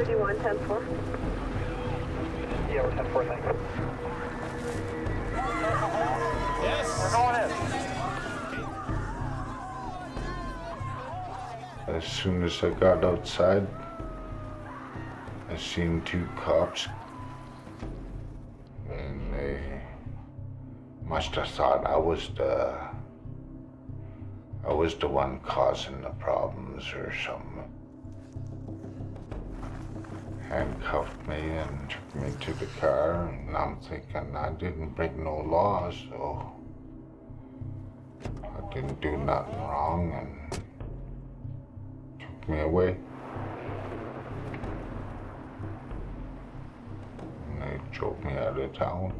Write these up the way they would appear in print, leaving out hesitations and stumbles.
31, 10-4. Yeah, we're 10-4, thanks. Yes. We're going in. As soon as I got outside, I seen two cops, and they must have thought I was the one causing the problems or something. Handcuffed me and took me to the car, and I'm thinking I didn't break no laws, so I didn't do nothing wrong, and took me away. And they drove me out of town.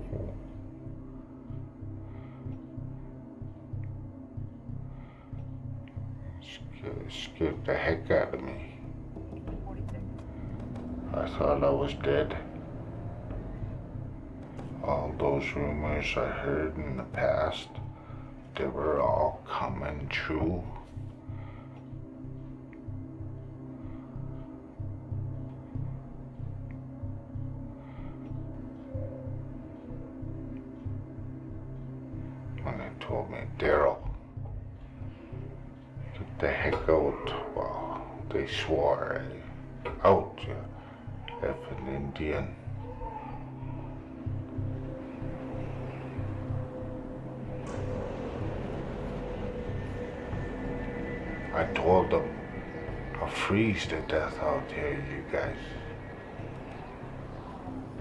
Scared the heck out of me. I thought I was dead. All those rumors I heard in the past, they were all coming true. When they told me, Daryl, get the heck out, well, they swore, out, you effing Indian. I told them, I'll freeze to death out here, you guys.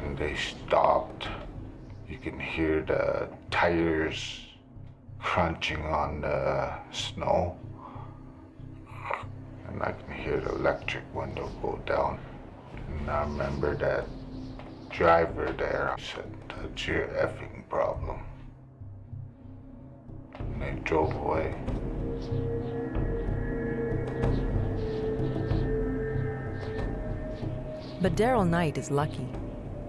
And they stopped. You can hear the tires crunching on the snow. And I can hear the electric window go down. And I remember that driver there said, that's your effing problem. And they drove away. But Daryl Knight is lucky.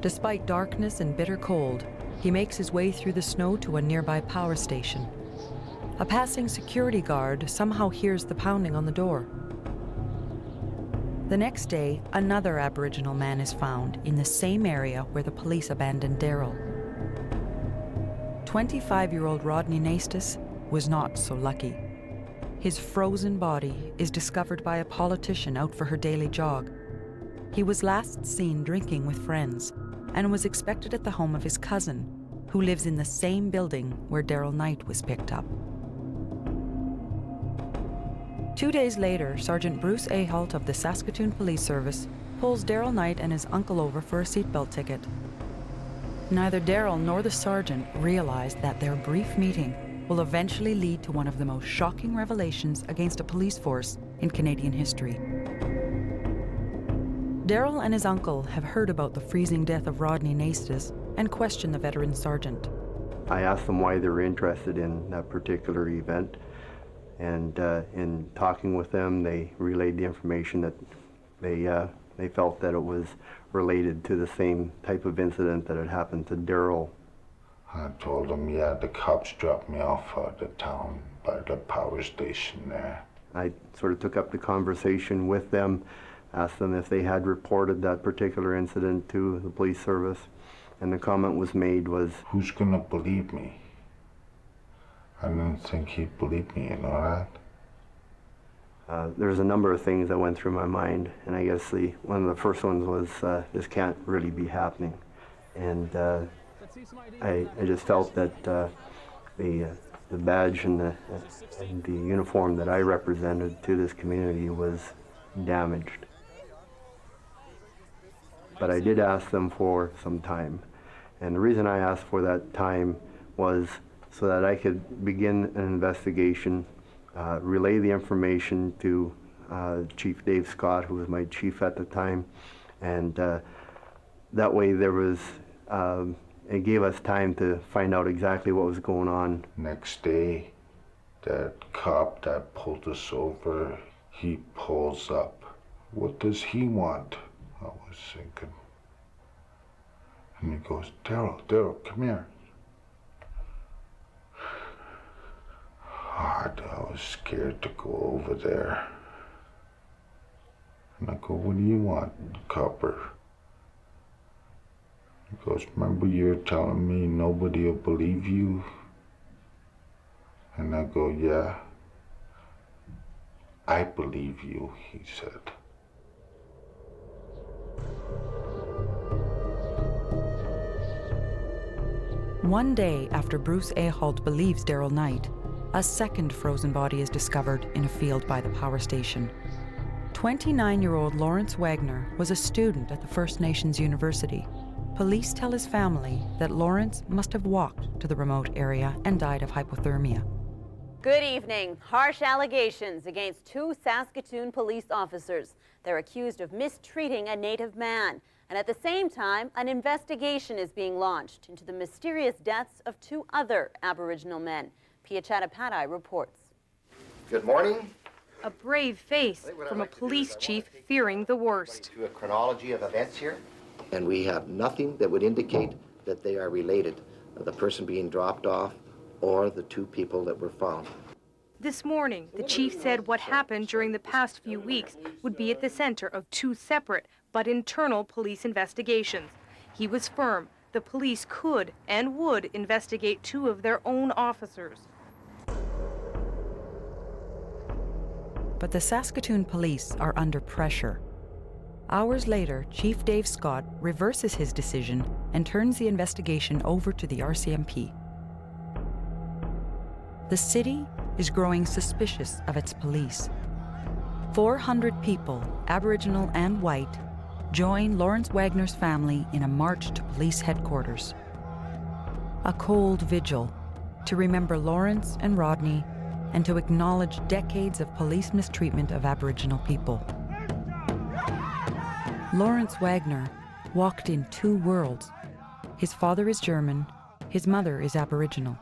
Despite darkness and bitter cold, he makes his way through the snow to a nearby power station. A passing security guard somehow hears the pounding on the door. The next day, another Aboriginal man is found in the same area where the police abandoned Daryl. 25-year-old Rodney Naistus was not so lucky. His frozen body is discovered by a politician out for her daily jog. He was last seen drinking with friends and was expected at the home of his cousin, who lives in the same building where Daryl Knight was picked up. 2 days later, Sergeant Bruce Ahalt of the Saskatoon Police Service pulls Daryl Knight and his uncle over for a seatbelt ticket. Neither Daryl nor the sergeant realized that their brief meeting will eventually lead to one of the most shocking revelations against a police force in Canadian history. Daryl and his uncle have heard about the freezing death of Rodney Naistus and question the veteran sergeant. I asked them why they were interested in that particular event, and in talking with them, they relayed the information that they felt that it was related to the same type of incident that had happened to Daryl. I told them, yeah, the cops dropped me off out of town by the power station there. I sort of took up the conversation with them, asked them if they had reported that particular incident to the police service, and the comment was made was, who's gonna believe me? I didn't think he'd believe me, you know that? There's a number of things that went through my mind, and I guess one of the first ones was, this can't really be happening. And I just felt that the badge and the uniform that I represented to this community was damaged. But I did ask them for some time. And the reason I asked for that time was so that I could begin an investigation, relay the information to Chief Dave Scott, who was my chief at the time, and that way there was, it gave us time to find out exactly what was going on. Next day, that cop that pulled us over, he pulls up. What does he want? I was thinking. And he goes, Daryl, come here. I was scared to go over there. And I go, what do you want, copper? He goes, remember you were telling me nobody will believe you? And I go, yeah. I believe you, he said. One day after Bruce Ahold believes Daryl Knight, a second frozen body is discovered in a field by the power station. 29-year-old Lawrence Wagner was a student at the First Nations University. Police tell his family that Lawrence must have walked to the remote area and died of hypothermia. Good evening. Harsh allegations against two Saskatoon police officers. They're accused of mistreating a Native man. And at the same time, an investigation is being launched into the mysterious deaths of two other Aboriginal men. Pia Chattopadhyay reports. Good morning. A brave face from a police chief fearing the worst. To a chronology of events here. And we have nothing that would indicate that they are related, the person being dropped off or the two people that were found. This morning, the chief said what happened during the past few weeks would be at the center of two separate but internal police investigations. He was firm the police could and would investigate two of their own officers. But the Saskatoon police are under pressure. Hours later, Chief Dave Scott reverses his decision and turns the investigation over to the RCMP. The city is growing suspicious of its police. 400 people, Aboriginal and white, join Lawrence Wagner's family in a march to police headquarters. A cold vigil to remember Lawrence and Rodney and to acknowledge decades of police mistreatment of Aboriginal people. Lawrence Wagner walked in two worlds. His father is German, his mother is Aboriginal.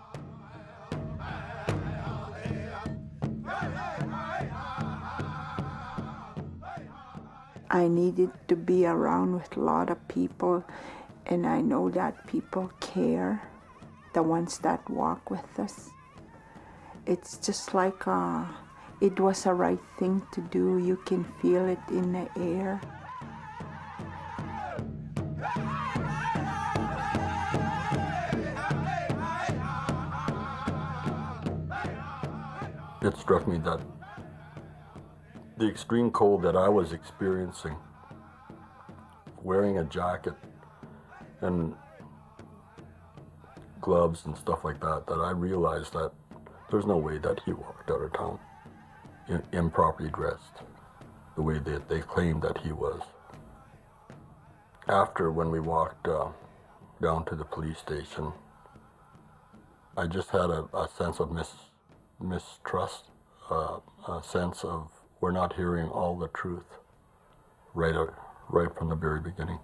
I needed to be around with a lot of people, and I know that people care, the ones that walk with us. It's just like it was a right thing to do. You can feel it in the air. It struck me that the extreme cold that I was experiencing, wearing a jacket and gloves and stuff like that, that I realized that there's no way that he walked out of town improperly dressed the way that they claimed that he was. After, when we walked down to the police station, I just had a sense of mistrust, a sense of we're not hearing all the truth right from the very beginning.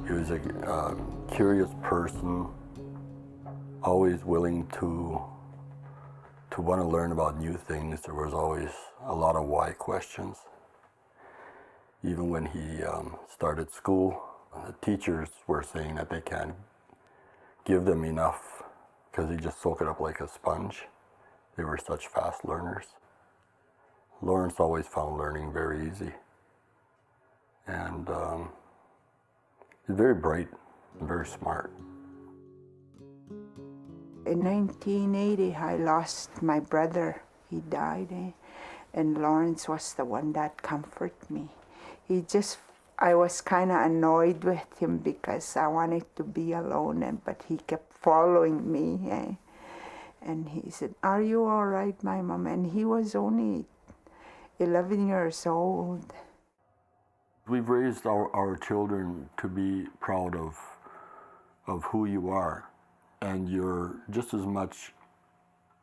He was a curious person, always willing to want to learn about new things. There was always a lot of why questions. Even when he started school, the teachers were saying that they can't give them enough because he just soaked it up like a sponge. They were such fast learners. Lawrence always found learning very easy. And he's very bright and very smart. In 1980, I lost my brother. He died, and Lawrence was the one that comforted me. I was kind of annoyed with him because I wanted to be alone, but he kept following me. And he said, "Are you all right, my mom?" And he was only 11 years old. We've raised our children to be proud of who you are, and you're just as much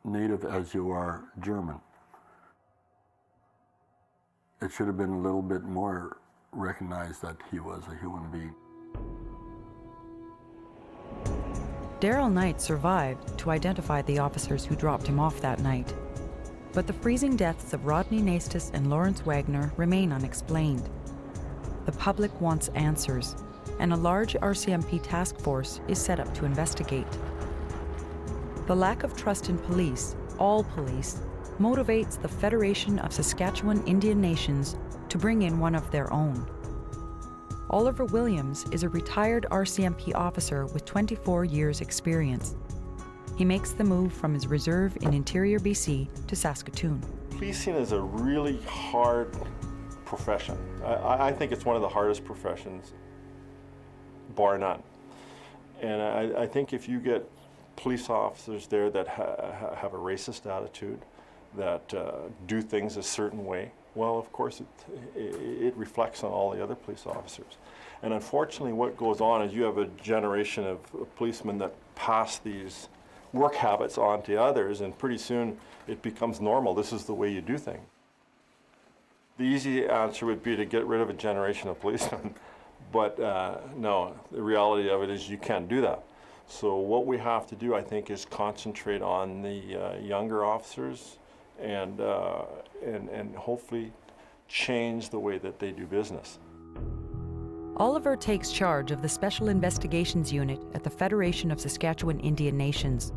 native as you are German. It should have been a little bit more recognized that he was a human being. Daryl Knight survived to identify the officers who dropped him off that night. But the freezing deaths of Rodney Naistus and Lawrence Wagner remain unexplained. The public wants answers, and a large RCMP task force is set up to investigate. The lack of trust in police, all police, motivates the Federation of Saskatchewan Indian Nations to bring in one of their own. Oliver Williams is a retired RCMP officer with 24 years' experience. He makes the move from his reserve in interior BC to Saskatoon. Policing is a really hard profession. I think it's one of the hardest professions, bar none. And I think if you get police officers there that have a racist attitude, that do things a certain way, well, of course, it reflects on all the other police officers. And unfortunately, what goes on is you have a generation of policemen that pass these work habits on to others, and pretty soon it becomes normal. This is the way you do things. The easy answer would be to get rid of a generation of policemen, but no, the reality of it is you can't do that. So what we have to do, I think, is concentrate on the younger officers and hopefully change the way that they do business. Oliver takes charge of the Special Investigations Unit at the Federation of Saskatchewan Indian Nations.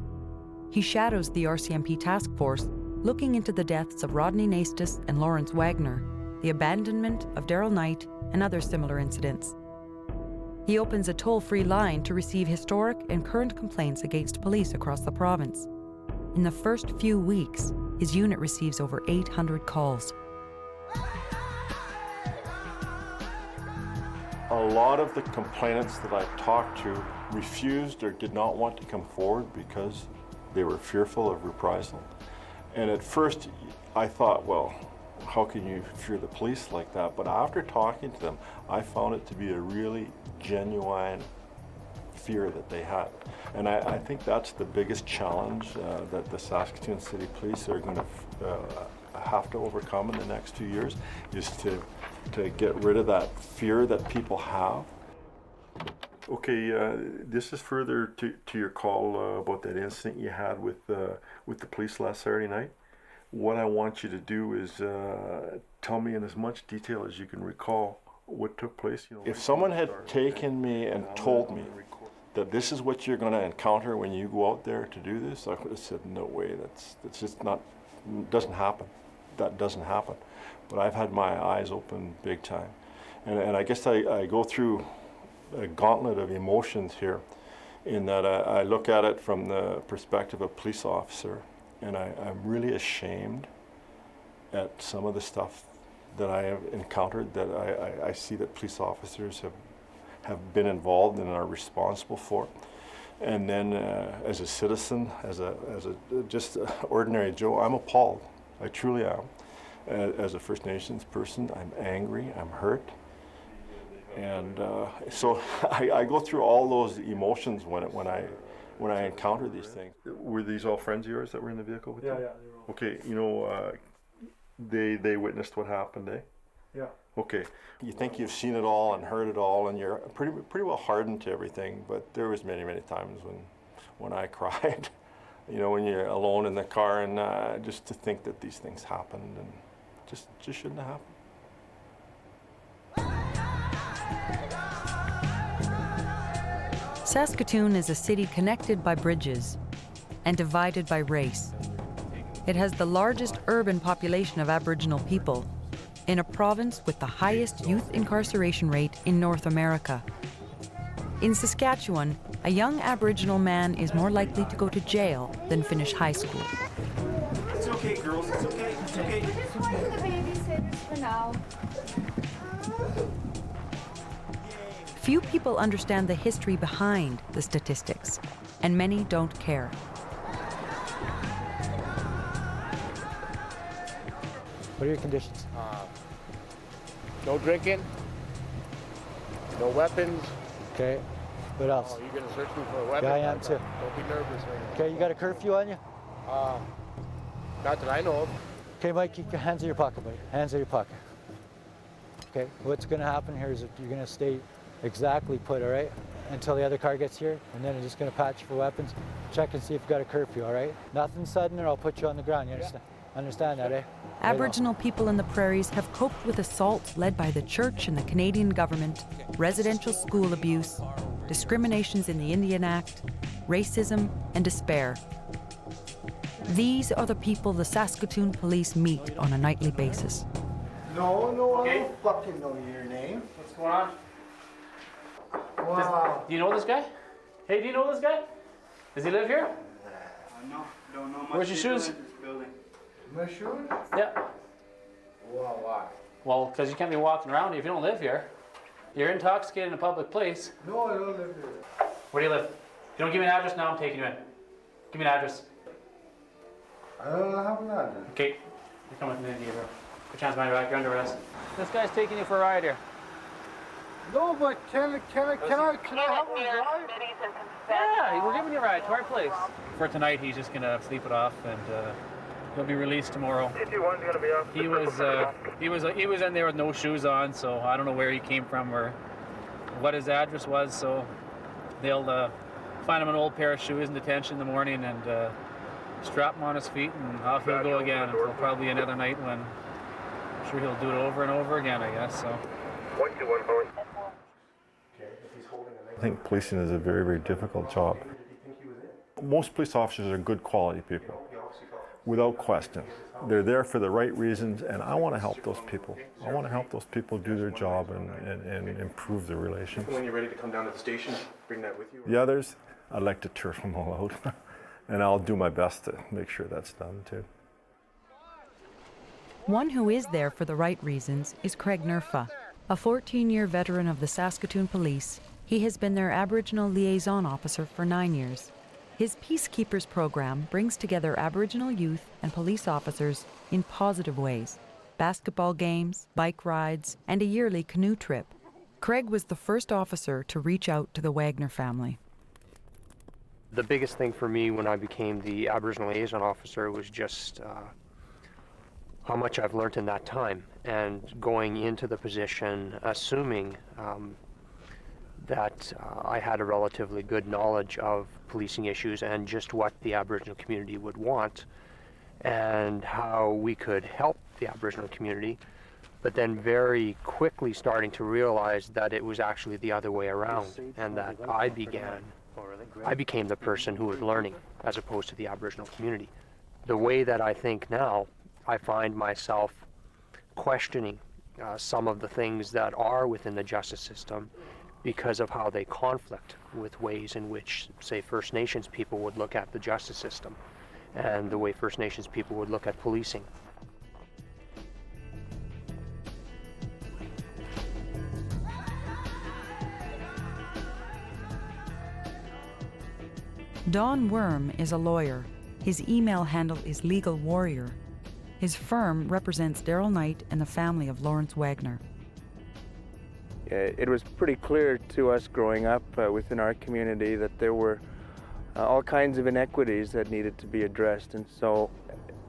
He shadows the RCMP task force, looking into the deaths of Rodney Naistus and Lawrence Wagner, the abandonment of Daryl Knight, and other similar incidents. He opens a toll-free line to receive historic and current complaints against police across the province. In the first few weeks, his unit receives over 800 calls. A lot of the complainants that I've talked to refused or did not want to come forward because they were fearful of reprisal. And at first I thought, well, how can you fear the police like that? But after talking to them, I found it to be a really genuine fear that they had. And I think that's the biggest challenge that the Saskatoon City Police are going to have to overcome in the next 2 years, is to get rid of that fear that people have. Okay, this is further to your call about that incident you had with the police last Saturday night. What I want you to do is tell me in as much detail as you can recall what took place. If someone had taken me and told me that this is what you're going to encounter when you go out there to do this, I would have said, no way, that's just not, doesn't happen. That doesn't happen. But I've had my eyes open big time. And I guess I go through a gauntlet of emotions here, in that I look at it from the perspective of a police officer, and I'm really ashamed at some of the stuff that I have encountered, that I see that police officers have been involved and are responsible for. And then as a citizen, as a just ordinary Joe, I'm appalled. I truly am. As a First Nations person, I'm angry, I'm hurt. And so I go through all those emotions when I encounter these things. Were these all friends of yours that were in the vehicle with you? Yeah, they were all. Okay, you know, they witnessed what happened, eh? Yeah. Okay. You think you've seen it all and heard it all, and you're pretty well hardened to everything, but there was many times when I cried. You know, when you're alone in the car, and just to think that these things happened, and just shouldn't have happened. Saskatoon is a city connected by bridges and divided by race. It has the largest urban population of Aboriginal people in a province with the highest youth incarceration rate in North America. In Saskatchewan, a young Aboriginal man is more likely to go to jail than finish high school. It's okay, girls. It's okay. It's okay. We're just bringing the babysitters for now. Few people understand the history behind the statistics, and many don't care. What are your conditions? No drinking, no weapons. Okay. What else? Oh, you're gonna search me for a weapon? Yeah, I am too. Don't be nervous, man. Okay, you got a curfew on you? Not that I know of. Okay, Mike, keep your hands in your pocket, buddy. Hands in your pocket. Okay, what's gonna happen here is that you're gonna stay exactly put, all right? Until the other car gets here, and then I'm just gonna patch you for weapons, check and see if you've got a curfew, all right? Nothing sudden or I'll put you on the ground, you understand? Understand that, eh? Aboriginal people in the prairies have coped with assaults led by the church and the Canadian government, residential school abuse, discriminations in the Indian Act, racism, and despair. These are the people the Saskatoon police meet on a nightly basis. No, I don't fucking know your name. What's going on? Wow. Do you know this guy? Hey, do you know this guy? Does he live here? No, don't know much. Where's your shoes? My shoes? Yeah. Well, why? Well, because you can't be walking around here if you don't live here. You're intoxicated in a public place. No, I don't live here. Where do you live? If you don't give me an address now, I'm taking you in. Give me an address. I don't have an address. Okay. You're coming with me, Gabriel. Good chance behind your back. You're under arrest. This guy's taking you for a ride here. No, but can I have a ride? Yeah, we're giving you a ride to our place. For tonight, he's just gonna sleep it off, and he'll be released tomorrow. He was in there with no shoes on, so I don't know where he came from or what his address was. So they'll find him an old pair of shoes in detention in the morning and strap him on his feet, and off he'll go again until probably another night when I'm sure he'll do it over and over again, I guess. So. I think policing is a very, very difficult job. Most police officers are good quality people, without question. They're there for the right reasons, and I want to help those people. I want to help those people do their job and improve their relations. When you're ready to come down to the station, bring that with you. The others, I'd like to turf them all out, and I'll do my best to make sure that's done too. One who is there for the right reasons is Craig Nerfa, a 14-year veteran of the Saskatoon Police. He has been their Aboriginal liaison officer for 9 years. His Peacekeepers program brings together Aboriginal youth and police officers in positive ways. Basketball games, bike rides, and a yearly canoe trip. Craig was the first officer to reach out to the Wagner family. The biggest thing for me when I became the Aboriginal liaison officer was just how much I've learned in that time, and going into the position assuming that I had a relatively good knowledge of policing issues and just what the Aboriginal community would want and how we could help the Aboriginal community, but then very quickly starting to realize that it was actually the other way around, and that I became the person who was learning as opposed to the Aboriginal community. The way that I think now, I find myself questioning some of the things that are within the justice system because of how they conflict with ways in which, say, First Nations people would look at the justice system and the way First Nations people would look at policing. Don Worm is a lawyer. His email handle is Legal Warrior. His firm represents Daryl Knight and the family of Lawrence Wagner. It was pretty clear to us growing up within our community that there were all kinds of inequities that needed to be addressed, and so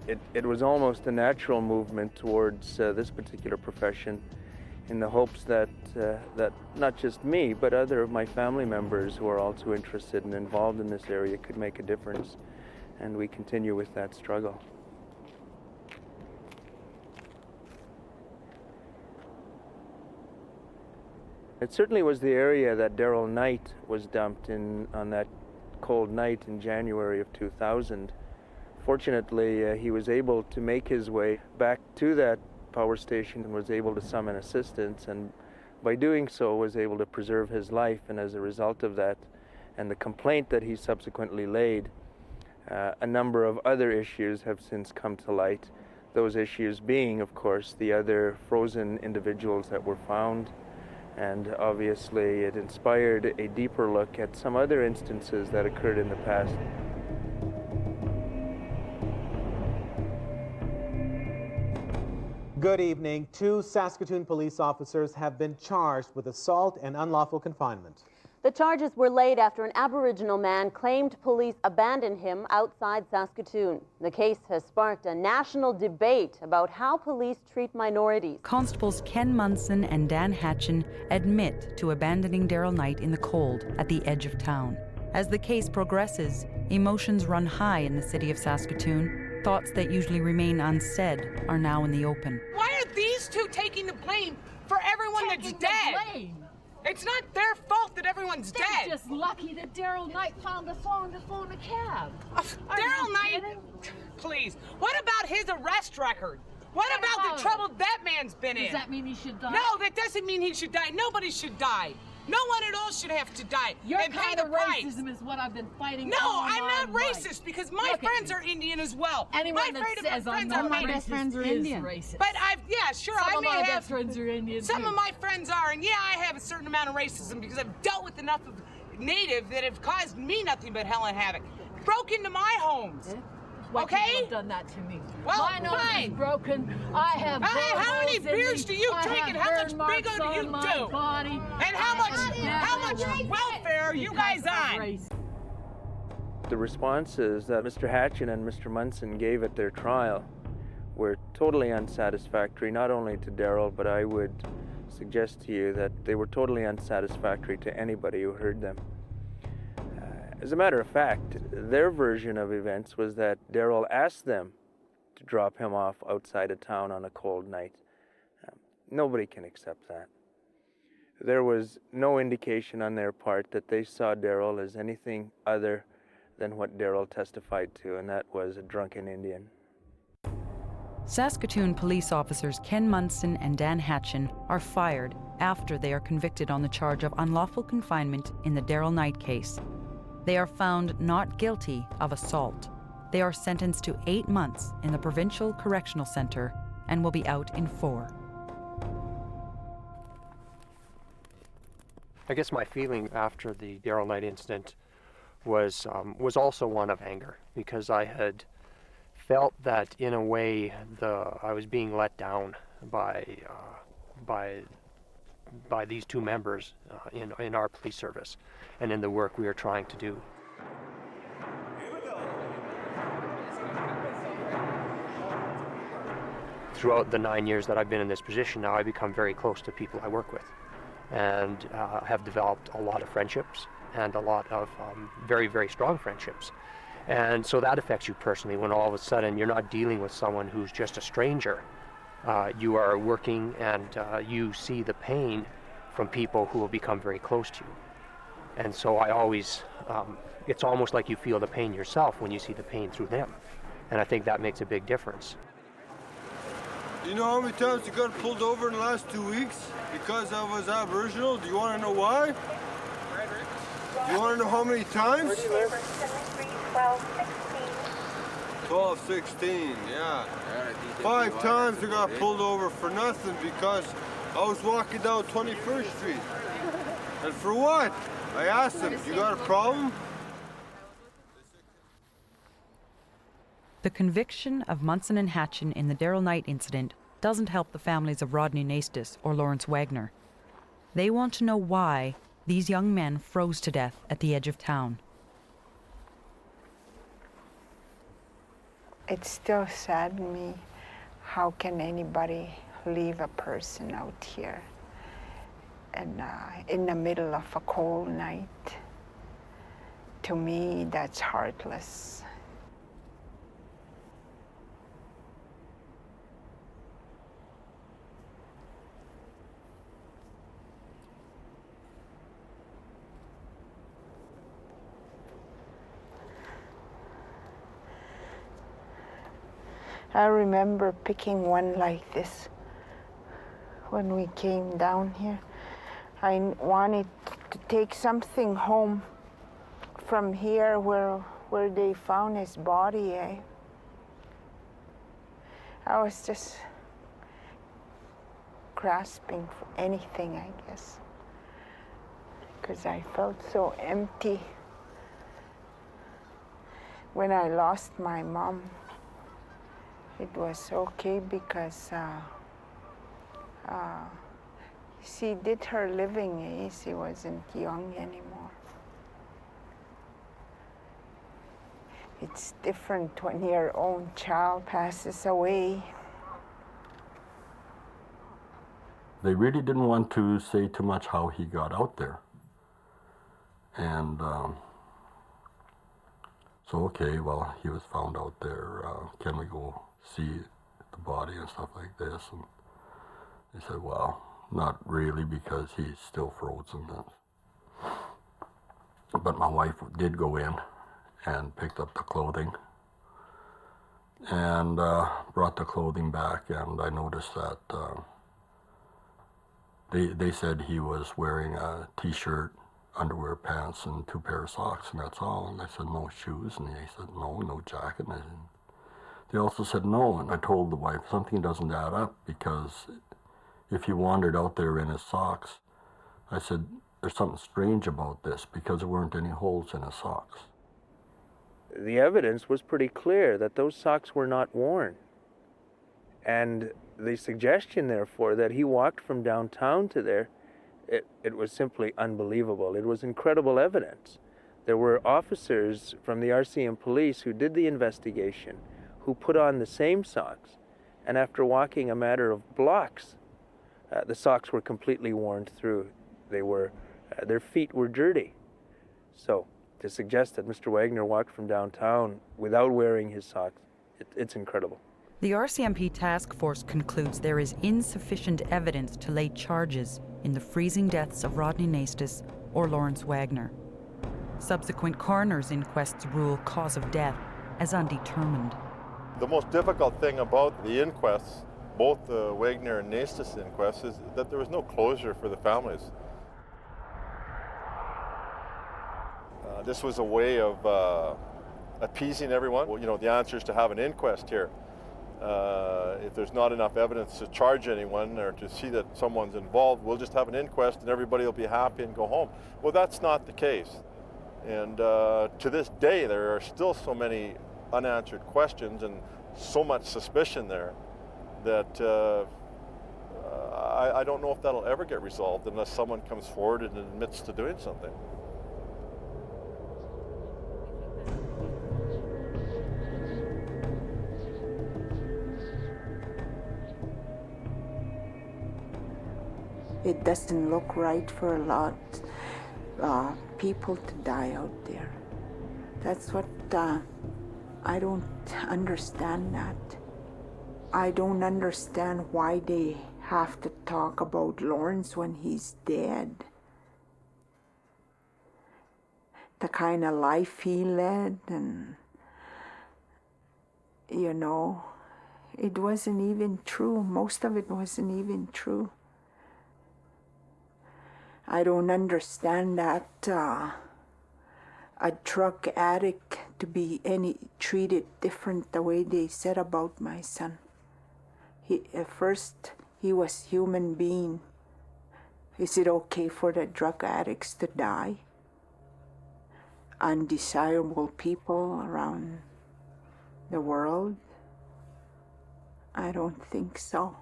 it was almost a natural movement towards this particular profession in the hopes that not just me, but other of my family members who are also interested and involved in this area could make a difference, and we continue with that struggle. It certainly was the area that Daryl Knight was dumped in on that cold night in January of 2000. Fortunately, he was able to make his way back to that power station and was able to summon assistance, and by doing so was able to preserve his life. And as a result of that and the complaint that he subsequently laid, a number of other issues have since come to light. Those issues being, of course, the other frozen individuals that were found. And obviously it inspired a deeper look at some other instances that occurred in the past. Good evening. 2 Saskatoon police officers have been charged with assault and unlawful confinement. The charges were laid after an Aboriginal man claimed police abandoned him outside Saskatoon. The case has sparked a national debate about how police treat minorities. Constables Ken Munson and Dan Hatchin admit to abandoning Daryl Knight in the cold at the edge of town. As the case progresses, emotions run high in the city of Saskatoon. Thoughts that usually remain unsaid are now in the open. Why are these two taking the blame for everyone that's dead? It's not their fault that everyone's dead. They're just lucky that Daryl Knight found the phone to phone a cab. Daryl Knight, please. What about his arrest record? What about the trouble that man's been in? Does that mean he should die? No, that doesn't mean he should die. Nobody should die. No one at all should have to die. Your and kind pay of the price. racism is what I've been fighting. No, all I'm my not life. racist because my friends are Indian as well. Anyone that says I'm not my best friends are Indian. Racist. But yeah, sure, Some I of may my have. best friends are Indian Some too. of my friends are, and yeah, I have a certain amount of racism because I've dealt with enough of native that have caused me nothing but hell and havoc. Broke into my homes. White okay? people have done that to me. Well, my nose fine. is broken. I have how many burn holes in beers me. do you I drink have and how much burn marks bingo do you on my do? Body. And how much welfare are you guys on? The responses that Mr. Hatchin and Mr. Munson gave at their trial were totally unsatisfactory, not only to Daryl, but I would suggest to you that they were totally unsatisfactory to anybody who heard them. As a matter of fact, their version of events was that Daryl asked them to drop him off outside of town on a cold night. Nobody can accept that. There was no indication on their part that they saw Daryl as anything other than what Daryl testified to, and that was a drunken Indian. Saskatoon police officers Ken Munson and Dan Hatchin are fired after they are convicted on the charge of unlawful confinement in the Daryl Knight case. They are found not guilty of assault. They are sentenced to 8 months in the Provincial Correctional Centre and will be out in 4. I guess my feeling after the Daryl Knight incident was also one of anger, because I had felt that in a way I was being let down by these two members in our police service and in the work we are trying to do. Throughout the 9 years that I've been in this position now, I become very close to people I work with and have developed a lot of friendships and a lot of very, very strong friendships. And so that affects you personally when all of a sudden you're not dealing with someone who's just a stranger. You are working and you see the pain from people who will become very close to you. And so I always, it's almost like you feel the pain yourself when you see the pain through them. And I think that makes a big difference. Do you know how many times you got pulled over in the last 2 weeks because I was Aboriginal? Do you want to know why? Do you want to know how many times? Where do you live? 12, 16, yeah. 5 times I got pulled over for nothing because I was walking down 21st Street. And for what? I asked them, you got a problem? The conviction of Munson and Hatchin in the Daryl Knight incident doesn't help the families of Rodney Naistus or Lawrence Wagner. They want to know why these young men froze to death at the edge of town. It still saddens me. How can anybody leave a person out here and in the middle of a cold night? To me, that's heartless. I remember picking one like this when we came down here. I wanted to take something home from here where they found his body. I was just grasping for anything, I guess, because I felt so empty. When I lost my mom, it was okay because she did her living. She wasn't young anymore. It's different when your own child passes away. They really didn't want to say too much how he got out there. And so, okay, well, he was found out there. Can we go see the body and stuff like this? And they said, well, not really, because he's still frozen. But my wife did go in and picked up the clothing and brought the clothing back, and I noticed that they said he was wearing a t-shirt, underwear, pants, and 2 pair of socks, and that's all. And I said, no shoes, and they said, no jacket. And they also said no, and I told the wife, something doesn't add up, because if he wandered out there in his socks, I said, there's something strange about this, because there weren't any holes in his socks. The evidence was pretty clear that those socks were not worn. And the suggestion, therefore, that he walked from downtown to there, it was simply unbelievable. It was incredible evidence. There were officers from the RCM police who did the investigation, who put on the same socks, and after walking a matter of blocks, the socks were completely worn through. They were, their feet were dirty. So to suggest that Mr. Wagner walked from downtown without wearing his socks, it's incredible. The RCMP task force concludes there is insufficient evidence to lay charges in the freezing deaths of Rodney Naistus or Lawrence Wagner. Subsequent coroner's inquests rule cause of death as undetermined. The most difficult thing about the inquests, both the Wagner and Naistus inquests, is that there was no closure for the families. This was a way of appeasing everyone. Well, you know, the answer is to have an inquest here. If there's not enough evidence to charge anyone or to see that someone's involved, we'll just have an inquest and everybody will be happy and go home. Well, that's not the case. And to this day, there are still so many unanswered questions and so much suspicion there that I don't know if that'll ever get resolved unless someone comes forward and admits to doing something. It doesn't look right for a lot of people to die out there. That's what I don't understand that. I don't understand why they have to talk about Lawrence when he's dead. The kind of life he led, and you know, it wasn't even true. Most of it wasn't even true. I don't understand that a drug addict to be treated different the way they said about my son. At first, he was a human being. Is it okay for the drug addicts to die? Undesirable people around the world? I don't think so.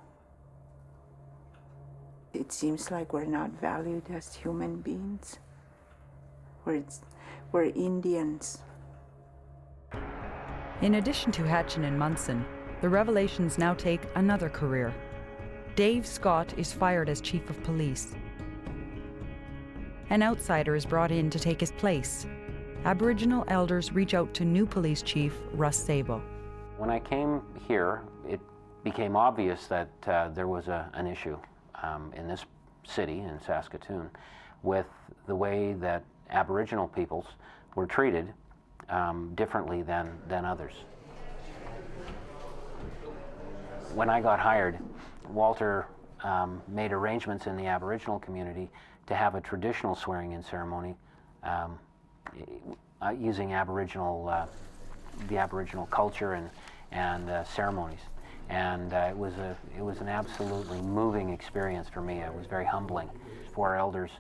It seems like we're not valued as human beings. We're Indians. In addition to Hatchin and Munson, the revelations now take another career. Dave Scott is fired as chief of police. An outsider is brought in to take his place. Aboriginal elders reach out to new police chief Russ Sabo. When I came here, it became obvious that there was an issue in this city, in Saskatoon, with the way that Aboriginal peoples were treated differently than others. When I got hired, Walter made arrangements in the Aboriginal community to have a traditional swearing-in ceremony using the Aboriginal culture and ceremonies. And it was an absolutely moving experience for me. It was very humbling. For our elders,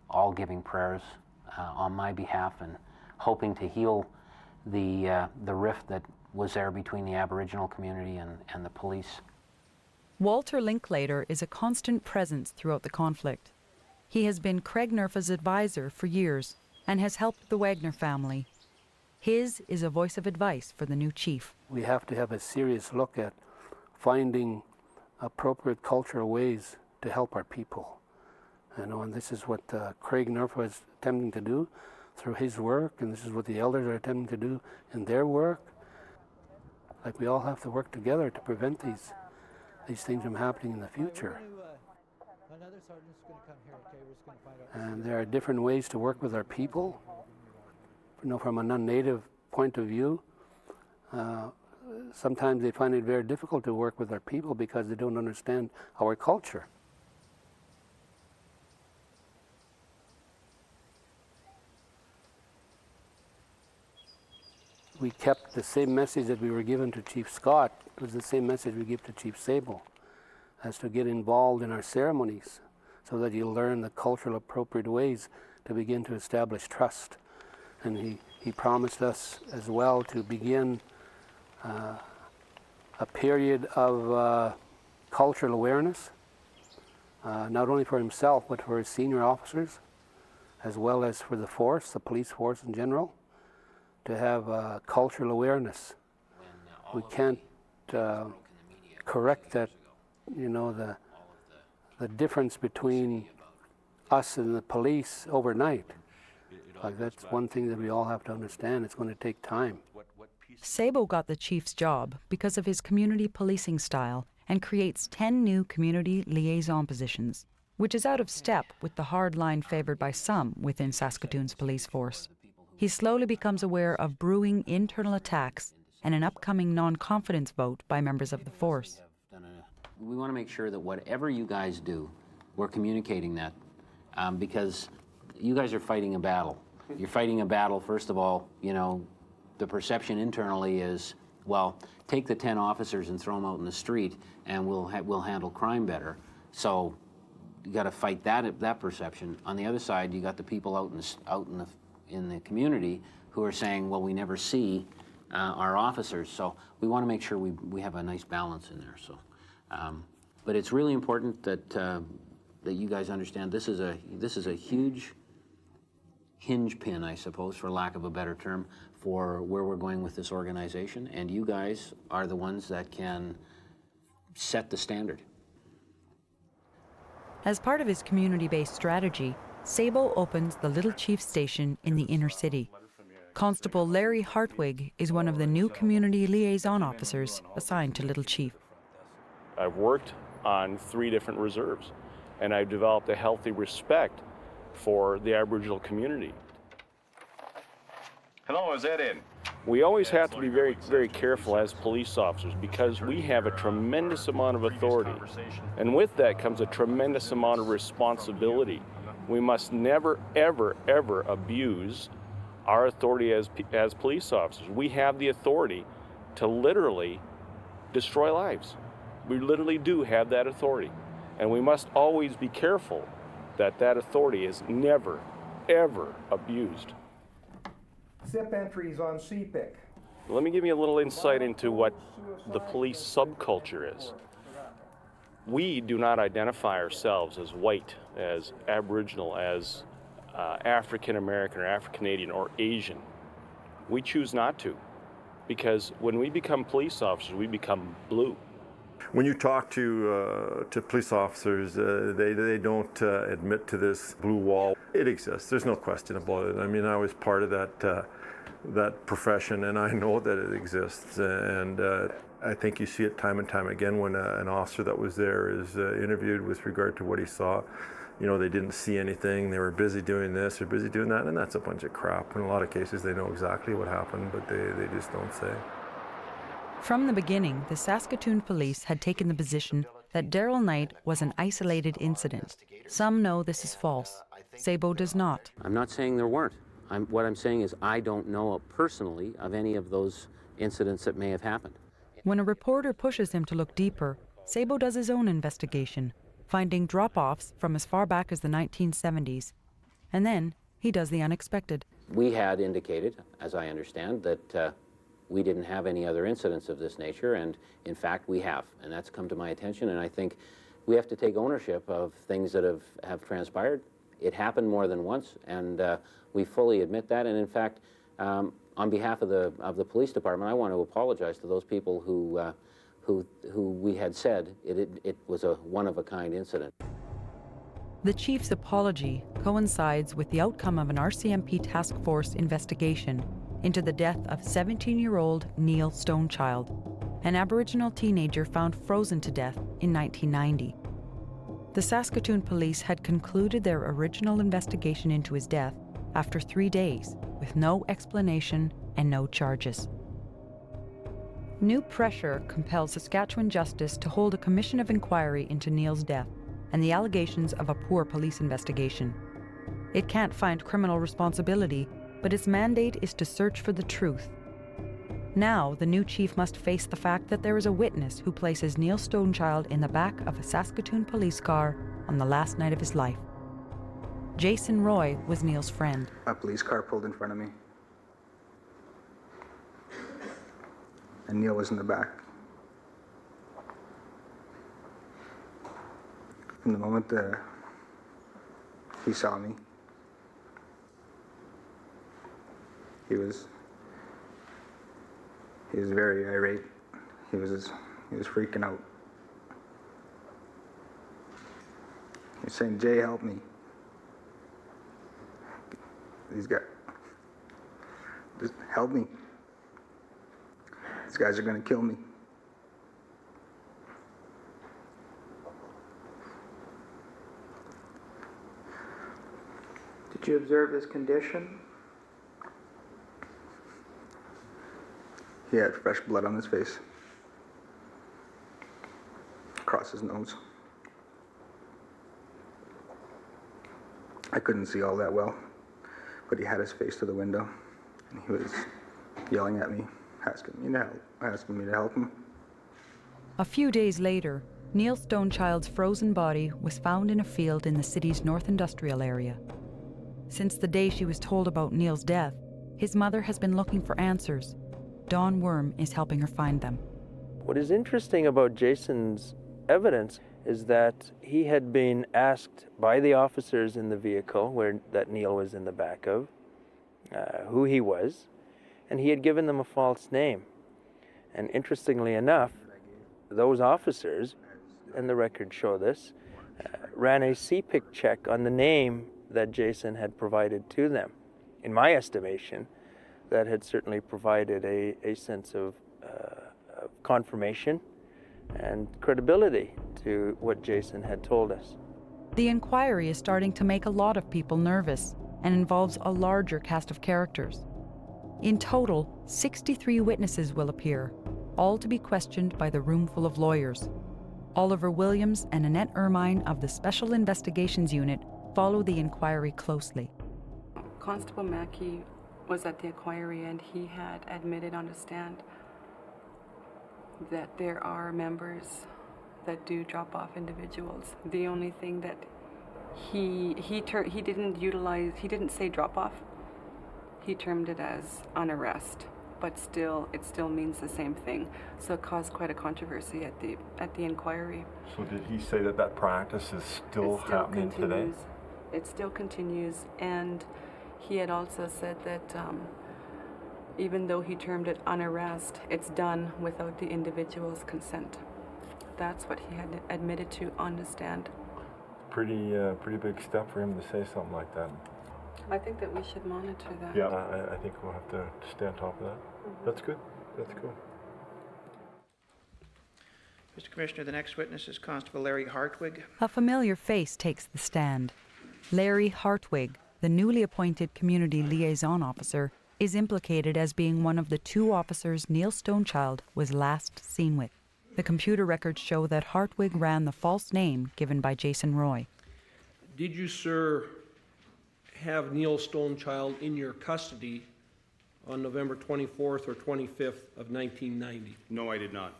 all giving prayers on my behalf and hoping to heal the rift that was there between the Aboriginal community and the police. Walter Linklater is a constant presence throughout the conflict. He has been Craig Nerfa's advisor for years and has helped the Wagner family. His is a voice of advice for the new chief. We have to have a serious look at finding appropriate cultural ways to help our people. And this is what Craig Nerf was attempting to do through his work, and this is what the elders are attempting to do in their work. Like, we all have to work together to prevent these things from happening in the future. And there are different ways to work with our people. From a non-native point of view, sometimes they find it very difficult to work with our people because they don't understand our culture. We kept the same message that we were given to Chief Scott. It was the same message we give to Chief Sabo, as to get involved in our ceremonies so that you learn the cultural appropriate ways to begin to establish trust. And he promised us as well to begin a period of cultural awareness, not only for himself, but for his senior officers, as well as for the force, the police force in general, to have cultural awareness. We can't correct that, the difference between us and the police overnight. Like, that's one thing that we all have to understand. It's going to take time. Sabo got the chief's job because of his community policing style and creates 10 new community liaison positions, which is out of step with the hard line favored by some within Saskatoon's police force. He slowly becomes aware of brewing internal attacks and an upcoming non-confidence vote by members of the force. We want to make sure that whatever you guys do, we're communicating that, because you guys are fighting a battle. You're fighting a battle, first of all, the perception internally is, well, take the 10 officers and throw them out in the street and we'll handle crime better. So you got to fight that perception. On the other side, you got the people out in the community who are saying, well, we never see our officers. So we want to make sure we have a nice balance in there. So, but it's really important that you guys understand this is a huge hinge pin, I suppose, for lack of a better term, for where we're going with this organization. And you guys are the ones that can set the standard. As part of his community-based strategy, Sabo opens the Little Chief Station in the inner city. Constable Larry Hartwig is one of the new community liaison officers assigned to Little Chief. I've worked on 3 different reserves, and I've developed a healthy respect for the Aboriginal community. Hello, is that in? We always have to be very, very careful as police officers because we have a tremendous amount of authority, and with that comes a tremendous amount of responsibility. We must never, ever, ever abuse our authority as police officers. We have the authority to literally destroy lives. We literally do have that authority, and we must always be careful that that authority is never, ever abused. SIP entries on CPIC. Let me give you a little insight into what the police subculture is. We do not identify ourselves as white, as Aboriginal, as African American or African Canadian or Asian. We choose not to, because when we become police officers, we become blue. When you talk to police officers, they don't admit to this blue wall. It exists. There's no question about it. I mean, I was part of that profession, and I know that it exists. And I think you see it time and time again when an officer that was there is interviewed with regard to what he saw. They didn't see anything. They were busy doing this or busy doing that, and that's a bunch of crap. In a lot of cases, they know exactly what happened, but they just don't say. From the beginning, the Saskatoon police had taken the position that Daryl Knight was an isolated incident. Some know this is false. Sabo does not. I'm not saying there weren't. What I'm saying is I don't know personally of any of those incidents that may have happened. When a reporter pushes him to look deeper, Sabo does his own investigation, finding drop-offs from as far back as the 1970s. And then he does the unexpected. We had indicated, as I understand, that we didn't have any other incidents of this nature, and in fact we have, and that's come to my attention, and I think we have to take ownership of things that have transpired. It happened more than once, and we fully admit that, and in fact on behalf of the police department, I want to apologize to those people who we had said it was a one-of-a-kind incident. The chief's apology coincides with the outcome of an RCMP task force investigation into the death of 17-year-old Neil Stonechild, an Aboriginal teenager found frozen to death in 1990. The Saskatoon police had concluded their original investigation into his death after 3 days, with no explanation and no charges. New pressure compels Saskatchewan Justice to hold a commission of inquiry into Neil's death and the allegations of a poor police investigation. It can't find criminal responsibility, but its mandate is to search for the truth. Now, the new chief must face the fact that there is a witness who places Neil Stonechild in the back of a Saskatoon police car on the last night of his life. Jason Roy was Neil's friend. A police car pulled in front of me. And Neil was in the back. From the moment he saw me, he was very irate. He was freaking out. He was saying, "Jay, help me. These guys, just help me. These guys are gonna kill me." Did you observe his condition? He had fresh blood on his face, across his nose. I couldn't see all that well, but he had his face to the window, and he was yelling at me, asking me to help him. A few days later, Neil Stonechild's frozen body was found in a field in the city's North Industrial area. Since the day she was told about Neil's death, his mother has been looking for answers. Dawn Worm is helping her find them. What is interesting about Jason's evidence is that he had been asked by the officers in the vehicle that Neil was in the back of who he was, and he had given them a false name. And interestingly enough, those officers, and the records show this, ran a CPIC check on the name that Jason had provided to them. In my estimation, that had certainly provided a sense of confirmation and credibility to what Jason had told us. The inquiry is starting to make a lot of people nervous and involves a larger cast of characters. In total, 63 witnesses will appear, all to be questioned by the room full of lawyers. Oliver Williams and Annette Ermine of the Special Investigations Unit follow the inquiry closely. Constable Mackey was at the inquiry, and he had admitted on the stand that there are members that do drop off individuals. The only thing that he didn't say drop off. He termed it as unarrest, but it still means the same thing. So it caused quite a controversy at the inquiry. So did he say that practice is still happening today? It still continues, and he had also said that even though he termed it unarrest, it's done without the individual's consent. That's what he had admitted to on the stand. Pretty big step for him to say something like that. I think that we should monitor that. Yeah, I think we'll have to stay on top of that. Mm-hmm. That's good. That's cool. Mr. Commissioner, the next witness is Constable Larry Hartwig. A familiar face takes the stand. Larry Hartwig, the newly appointed community liaison officer, is implicated as being one of the 2 officers Neil Stonechild was last seen with. The computer records show that Hartwig ran the false name given by Jason Roy. Did you, sir, have Neil Stonechild in your custody on November 24th or 25th of 1990? No, I did not.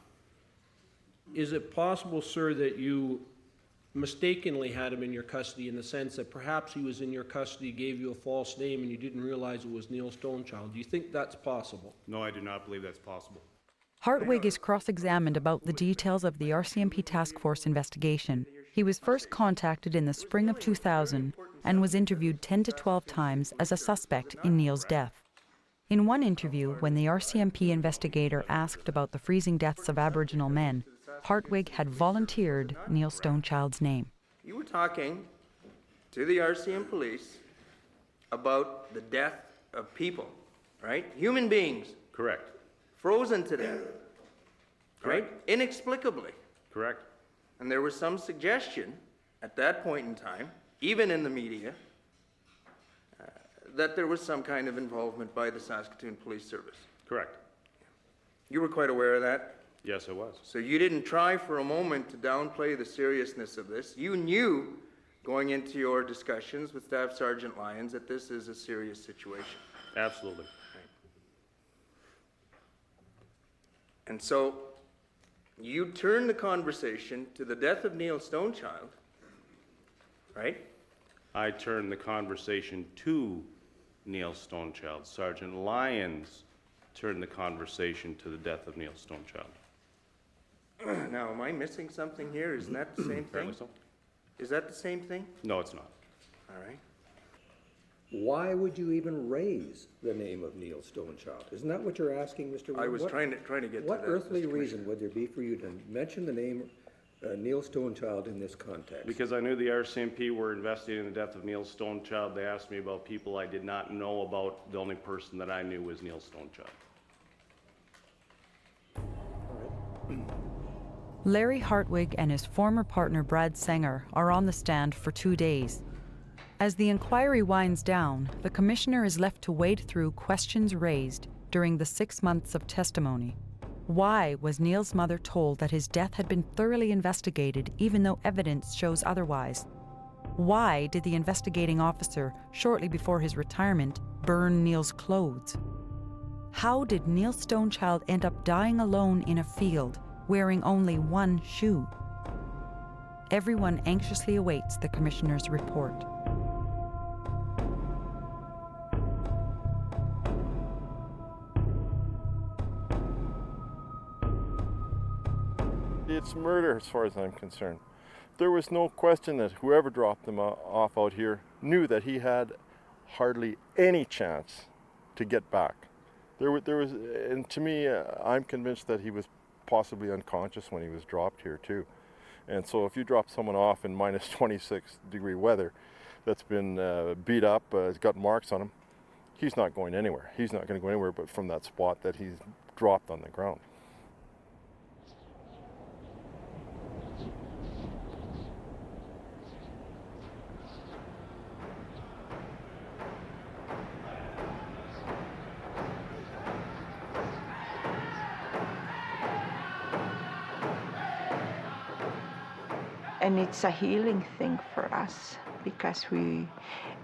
Is it possible, sir, that you mistakenly had him in your custody in the sense that perhaps he was in your custody, gave you a false name, and you didn't realize it was Neil Stonechild? Do you think that's possible? No, I do not believe that's possible. Hartwig is cross-examined about the details of the RCMP task force investigation. He was first contacted in the spring of 2000 and was interviewed 10 to 12 times as a suspect in Neil's death. In one interview, when the RCMP investigator asked about the freezing deaths of Aboriginal men, Hartwig had volunteered Neil Stonechild's name. You were talking to the RCM police about the death of people, right? Human beings. Correct. Frozen to death. Right? Inexplicably. Correct. And there was some suggestion at that point in time, even in the media, that there was some kind of involvement by the Saskatoon Police Service. Correct. You were quite aware of that? Yes, I was. So you didn't try for a moment to downplay the seriousness of this. You knew going into your discussions with Staff Sergeant Lyons that this is a serious situation. Absolutely. And so you turned the conversation to the death of Neil Stonechild, right? I turned the conversation to Neil Stonechild. Sergeant Lyons turned the conversation to the death of Neil Stonechild. Now, am I missing something here? Isn't that the same thing? Apparently so. Is that the same thing? No, it's not. All right. Why would you even raise the name of Neil Stonechild? Isn't that what you're asking, Mr. Wood? I was trying to get what to that. earthly reason would there be for you to mention the name Neil Stonechild in this context? Because I knew the RCMP were investigating the death of Neil Stonechild. They asked me about people I did not know about. The only person that I knew was Neil Stonechild. Larry Hartwig and his former partner Brad Sanger are on the stand for 2 days. As the inquiry winds down, the commissioner is left to wade through questions raised during the 6 months of testimony. Why was Neil's mother told that his death had been thoroughly investigated even though evidence shows otherwise? Why did the investigating officer, shortly before his retirement, burn Neil's clothes? How did Neil Stonechild end up dying alone in a field, wearing only one shoe? Everyone anxiously awaits the commissioner's report. It's murder as far as I'm concerned. There was no question that whoever dropped him off out here knew that he had hardly any chance to get back. There was, and to me, I'm convinced that he was possibly unconscious when he was dropped here too. And so if you drop someone off in minus 26-degree weather that's been beat up, has got marks on him, he's not going anywhere. He's not going to go anywhere but from that spot that he's dropped on the ground. And it's a healing thing for us because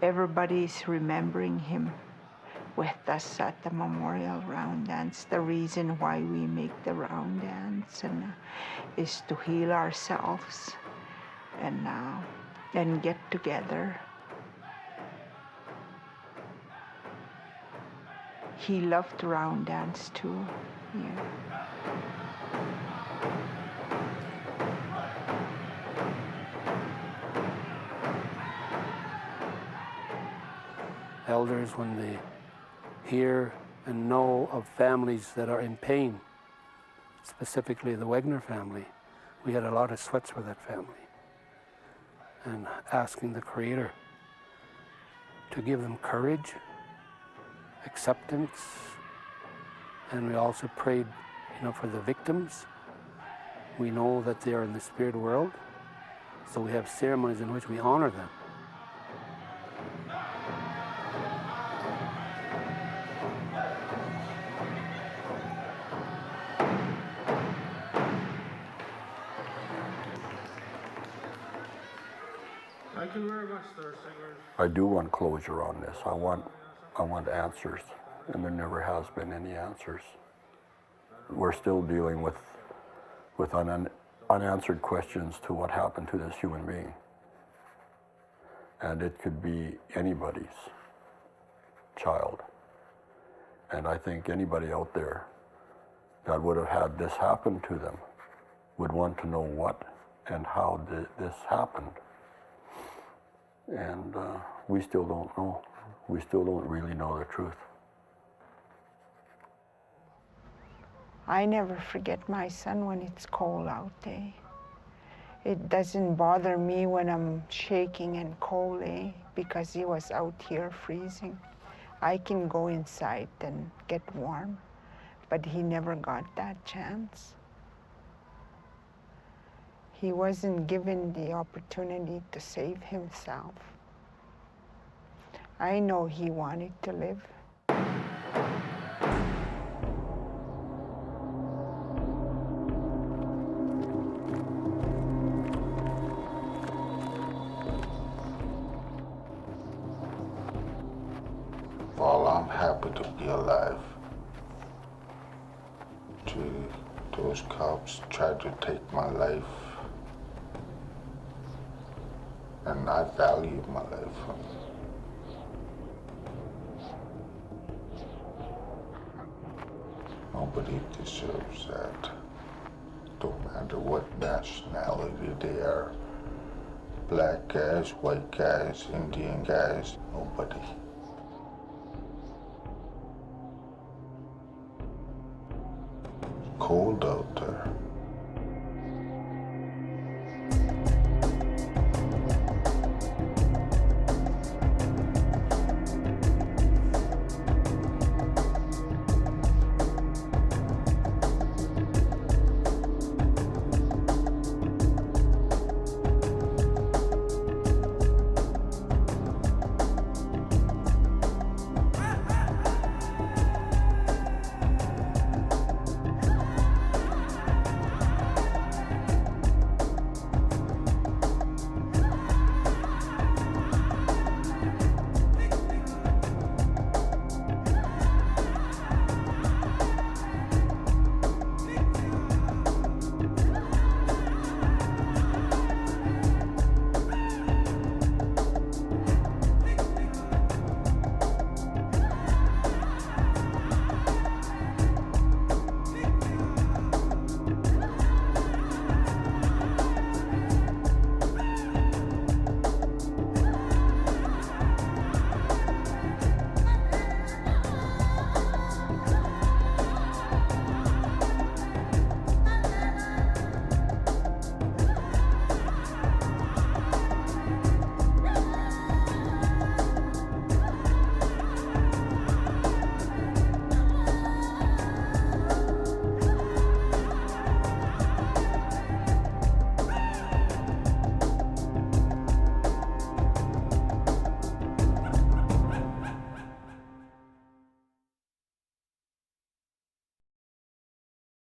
everybody's remembering him with us at the Memorial Round Dance. The reason why we make the round dance is to heal ourselves and get together. He loved round dance too. Yeah. Elders, when they hear and know of families that are in pain, specifically the Wegner family, we had a lot of sweats for that family. And asking the Creator to give them courage, acceptance, and we also prayed, for the victims. We know that they are in the spirit world, so we have ceremonies in which we honor them. Thank you very much, sir. I do want closure on this. I want answers, and there never has been any answers. We're still dealing with unanswered questions to what happened to this human being. And it could be anybody's child. And I think anybody out there that would have had this happen to them would want to know what and how this happened. And we still don't know. We still don't really know the truth. I never forget my son when it's cold out there. It doesn't bother me when I'm shaking and cold, because he was out here freezing. I can go inside and get warm, but he never got that chance. He wasn't given the opportunity to save himself. I know he wanted to live. Well, I'm happy to be alive. Those cops tried to take my life, and I value my life. Nobody deserves that. Don't matter what nationality they are. Black guys, white guys, Indian guys, nobody. Cold out